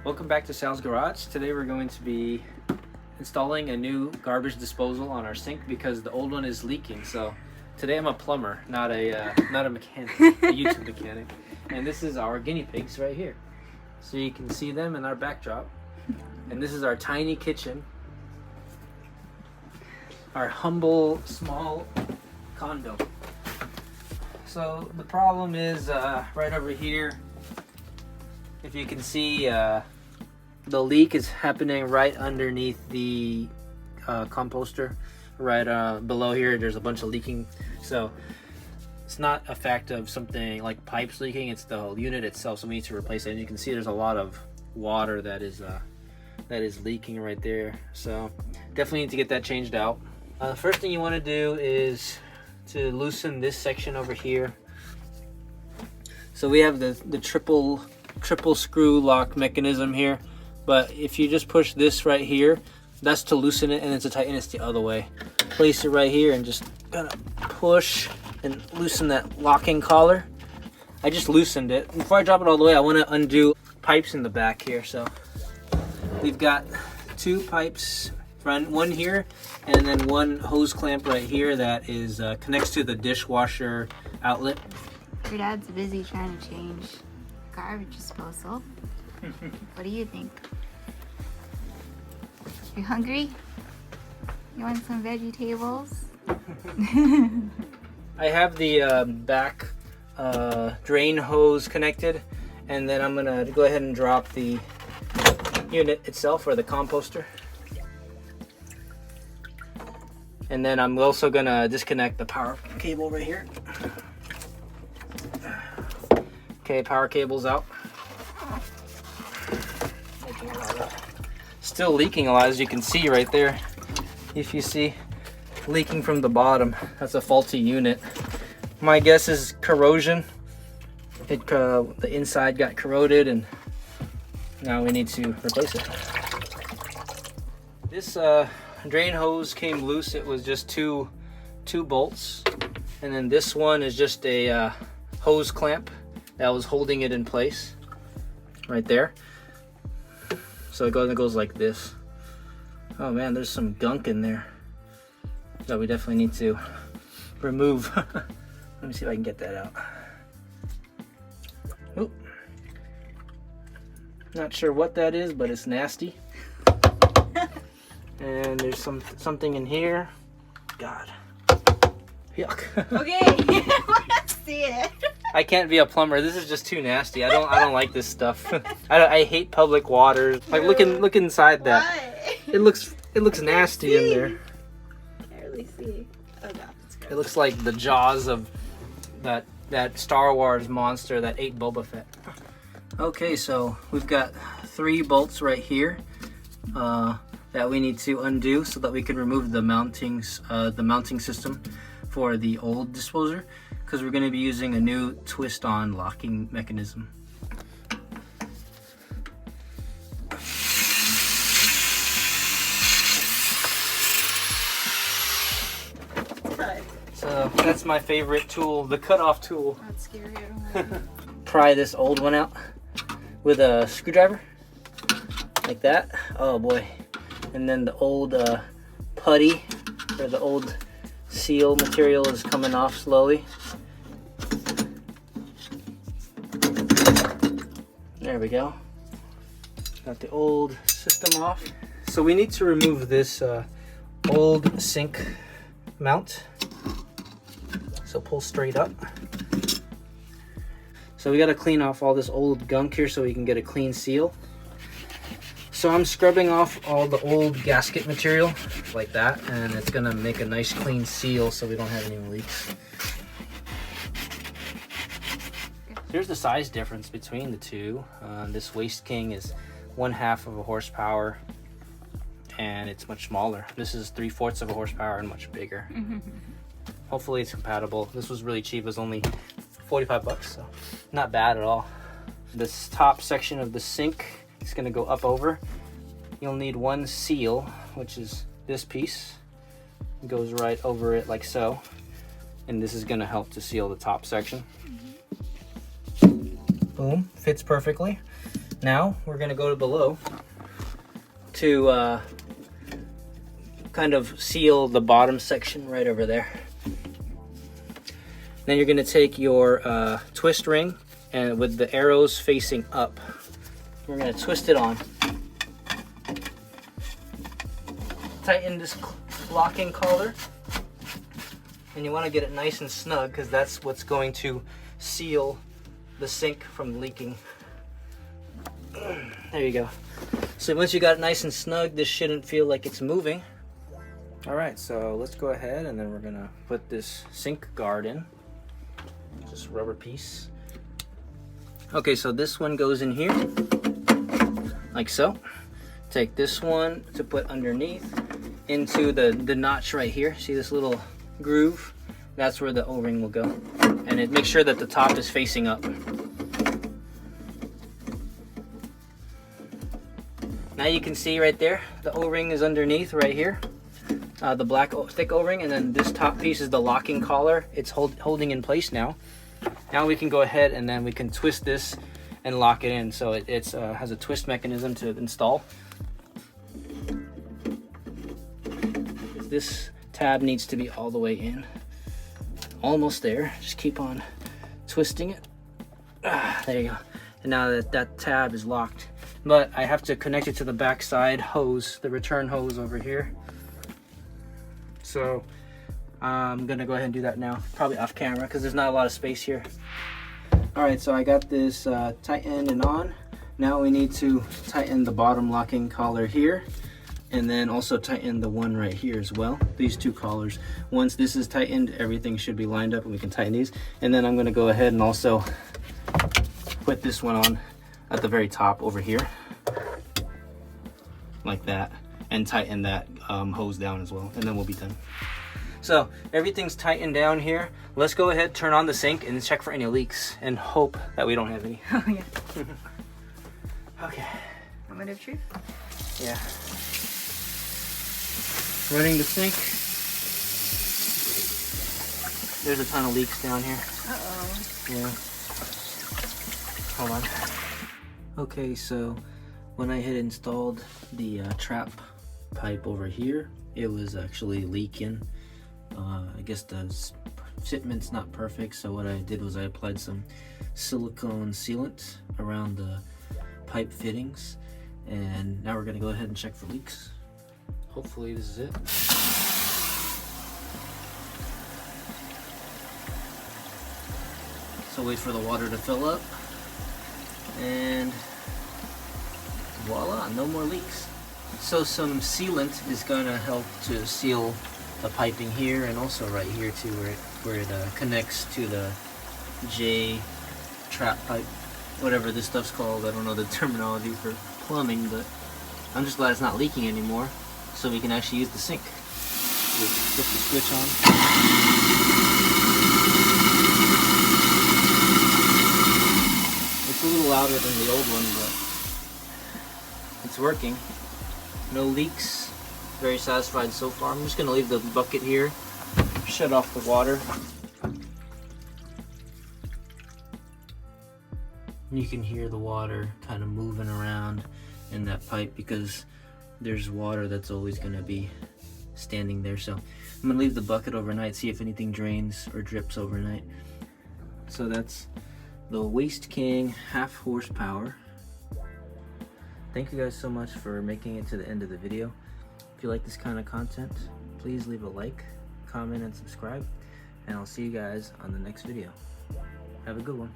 Welcome back to Sal's Garage. Today we're going to be installing a new garbage disposal on our sink because the old one is leaking. So today I'm a plumber, not a mechanic, a YouTube mechanic. And this is our guinea pigs right here. So you can see them in our backdrop. And this is our tiny kitchen. Our humble, small condo. So the problem is right over here. If you can see, the leak is happening right underneath the composter. Right below here, there's a bunch of leaking. So it's not a fact of something like pipes leaking, it's the whole unit itself. So we need to replace it. And you can see there's a lot of water that is leaking right there. So definitely need to get that changed out. The first thing you want to do is to loosen this section over here. So we have the triple screw lock mechanism here, but if you just push this right here, that's to loosen it, and then to tighten it's the other way. Place it right here and just kind of push and loosen that locking collar. I just loosened it. Before I drop it all the way, I want to undo pipes in the back here. So we've got two pipes, one here and then one hose clamp right here that is connects to the dishwasher outlet. Your dad's busy trying to change garbage disposal. What do you think? You hungry? You want some vegetables? I have the back drain hose connected, and then I'm gonna go ahead and drop the unit itself, or the composter. And then I'm also gonna disconnect the power cable right here. Okay, power cable's out. Still leaking a lot, as you can see right there. If you see leaking from the bottom, that's a faulty unit. My guess is corrosion. The inside got corroded, and now we need to replace it. This drain hose came loose. It was just two bolts, and then this one is just a hose clamp that was holding it in place right there. So it goes like this. Oh man, there's some gunk in there that we definitely need to remove. Let me see if I can get that out. Oop. Not sure what that is, but it's nasty. And there's something in here. God. Yuck. Okay, I want to see it. I can't be a plumber. This is just too nasty. I don't like this stuff. I hate public waters. Like look inside that. Why? It looks nasty in there. Can't really see. Oh god, it's gross. It looks like the jaws of that Star Wars monster that ate Boba Fett. Okay, so we've got 3 bolts right here that we need to undo so that we can remove the mounting system for the old disposer, because we're going to be using a new twist-on locking mechanism. So that's my favorite tool, the cut-off tool. That's scary. I don't know. Pry this old one out with a screwdriver, like that. Oh boy. And then the old putty, or the old seal material, is coming off slowly. There we go. Got the old system off. So we need to remove this old sink mount. So pull straight up. So we got to clean off all this old gunk here so we can get a clean seal. So I'm scrubbing off all the old gasket material like that, and it's gonna make a nice clean seal so we don't have any leaks. Here's the size difference between the two. This Waste King is 1/2 of a horsepower, and it's much smaller. This is 3/4 of a horsepower and much bigger. Hopefully it's compatible. This was really cheap. It was only 45 bucks, so not bad at all. This top section of the sink is going to go up over. You'll need one seal, which is this piece. It goes right over it like so. And this is going to help to seal the top section. Boom, fits perfectly. Now we're gonna go to below to kind of seal the bottom section right over there. Then you're gonna take your twist ring, and with the arrows facing up, we're gonna twist it on. Tighten this locking collar, and you want to get it nice and snug because that's what's going to seal the sink from leaking. There you go. So once you got it nice and snug, this shouldn't feel like it's moving. All right, so let's go ahead and then we're gonna put this sink guard in. Just rubber piece. Okay, so this one goes in here, like so. Take this one to put underneath into the notch right here. See this little groove? That's where the O-ring will go. And it makes sure that the top is facing up. Now you can see right there, the O-ring is underneath right here. The black thick O-ring, and then this top piece is the locking collar. It's holding in place now. Now we can go ahead and then we can twist this and lock it in. So it has a twist mechanism to install. This tab needs to be all the way in. Almost there. Just keep on twisting it. There you go. And now that tab is locked. But I have to connect it to the backside hose, the return hose over here. So I'm gonna go ahead and do that now, probably off camera because there's not a lot of space here. All right, so I got this tightened and on. Now we need to tighten the bottom locking collar here, and then also tighten the one right here as well. These two collars. Once this is tightened, everything should be lined up and we can tighten these. And then I'm gonna go ahead and also put this one on at the very top over here, like that, and tighten that hose down as well, and then we'll be done. So everything's tightened down here. Let's go ahead, turn on the sink, and check for any leaks, and hope that we don't have any. Oh yeah. Okay. Moment of truth. Yeah. Running the sink. There's a ton of leaks down here. Uh-oh. Yeah. Hold on. Okay, so when I had installed the trap pipe over here, it was actually leaking. I guess the fitment's not perfect, so what I did was I applied some silicone sealant around the pipe fittings, and now we're gonna go ahead and check for leaks. Hopefully this is it. So wait for the water to fill up, and voila, no more leaks. So some sealant is gonna help to seal the piping here, and also right here too, where it connects to the J trap pipe, whatever this stuff's called. I don't know the terminology for plumbing, but I'm just glad it's not leaking anymore, so we can actually use the sink. We'll flip the switch on. It's a little louder than the old one, but it's working. No leaks. Very satisfied so far. I'm just gonna leave the bucket here, shut off the water. You can hear the water kind of moving around in that pipe because there's water that's always gonna be standing there. So I'm gonna leave the bucket overnight, see if anything drains or drips overnight. So that's the Waste King 1/2 horsepower. Thank you guys so much for making it to the end of the video. If you like this kind of content, please leave a like, comment, and subscribe, and I'll see you guys on the next video. Have a good one.